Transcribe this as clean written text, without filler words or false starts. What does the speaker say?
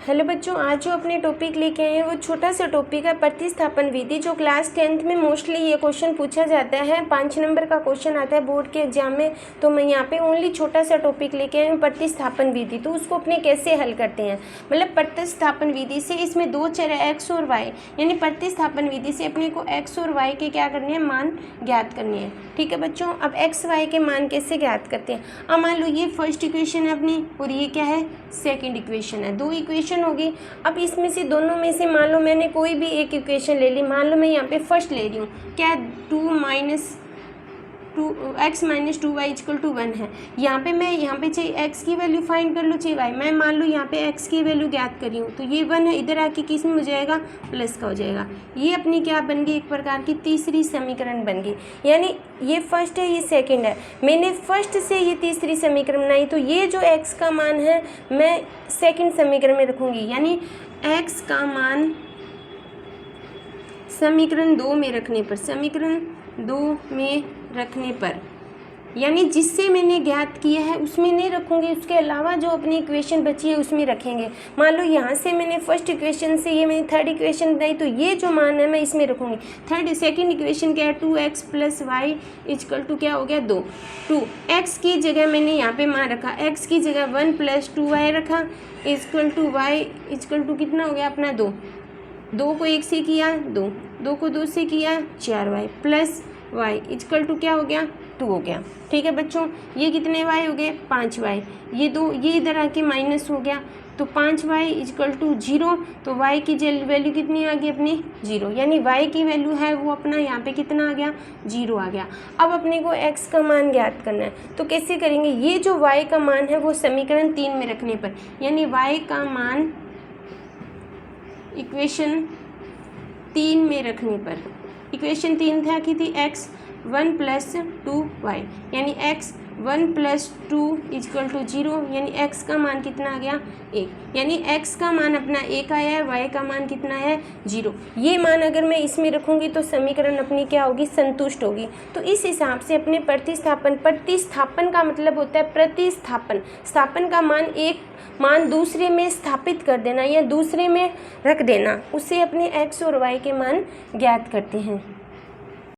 Hello बच्चों, आज जो अपने टॉपिक लेके आए हैं वो छोटा सा टॉपिक है प्रतिस्थापन विधि, जो क्लास 10th में मोस्टली ये क्वेश्चन पूछा जाता है। 5 नंबर का क्वेश्चन आता है बोर्ड के एग्जाम में। तो मैं यहाँ पे ओनली छोटा सा टॉपिक लेके आई हूँ प्रतिस्थापन विधि। तो उसको अपने कैसे हल करते हैं, मतलब प्रतिस्थापन विधि से इसमें दो चर है एक्स और वाई, यानी प्रतिस्थापन विधि से अपने को एक्स और वाई के क्या करने हैं, मान ज्ञात करने हैं। ठीक है बच्चों, अब एक्स वाई के मान कैसे ज्ञात करते हैं। अब मान लो ये फर्स्ट इक्वेशन है अपनी और ये क्या है, सेकंड इक्वेशन है। दो इक्वेशन होगी। अब इसमें से दोनों में से मान लो मैंने कोई भी एक इक्वेशन ले ली। मान लो मैं यहाँ पे फर्स्ट ले रही हूँ, क्या 2x - 2y = 1 है। यहाँ पे चाहे x की वैल्यू फाइंड कर लो, चाहे y। मैं मान लो यहाँ पे x की वैल्यू ज्ञात कर रही हूँ, तो ये 1 है, इधर आके किस में हो जाएगा, प्लस का हो जाएगा। ये अपनी क्या बन गई, एक प्रकार की तीसरी समीकरण बन गई। यानी ये फर्स्ट है, ये सेकंड है। मैंने फर्स्ट से ये तीसरी समीकरण बनाई, तो ये जो x का मान है मैं सेकंड समीकरण में रखूँगी। यानी x का मान समीकरण 2 में रखने पर, समीकरण 2 में रखने पर, यानी जिससे मैंने ज्ञात किया है उसमें नहीं रखूँगी, उसके अलावा जो अपनी इक्वेशन बची है उसमें रखेंगे। मान लो यहाँ से मैंने फर्स्ट इक्वेशन से ये मैंने थर्ड इक्वेशन बनाई, तो ये जो मान है मैं इसमें रखूँगी। सेकंड इक्वेशन क्या है, 2x + y = क्या हो गया, 2। 2x की जगह मैंने यहाँ पे मान रखा, x की जगह 1 + 2y रखा, = y = कितना हो गया अपना 2। 2 को 1 से किया 2, 2 को 2 से किया 4y + y = क्या हो गया, 2 हो गया। ठीक है बच्चों, ये कितने y हो गए, 5y। ये इधर आके माइनस हो गया, तो 5y = 0। तो y की वैल्यू कितनी आ गई अपनी, 0। यानी y की वैल्यू है वो अपना यहाँ पे कितना आ गया, 0 आ गया। अब अपने को x का मान ज्ञात करना है, तो कैसे करेंगे। ये जो y का मान है वो समीकरण 3 में रखने पर, यानी y का मान इक्वेशन 3 में रखने पर, इक्वेशन 3 था कि थी x 1 + 2y, यानी x 1 + 2 = 0। यानी x का मान कितना आ गया, 1। यानी x का मान अपना 1 आया है, y का मान कितना है, 0। ये मान अगर मैं इसमें रखूँगी तो समीकरण अपनी क्या होगी, संतुष्ट होगी। तो इस हिसाब से अपने प्रतिस्थापन का मतलब होता है प्रतिस्थापन। स्थापन का मान एक मान दूसरे में स्थापित कर देना या दूसरे में रख देना, उससे अपने x और y के मान ज्ञात करते हैं।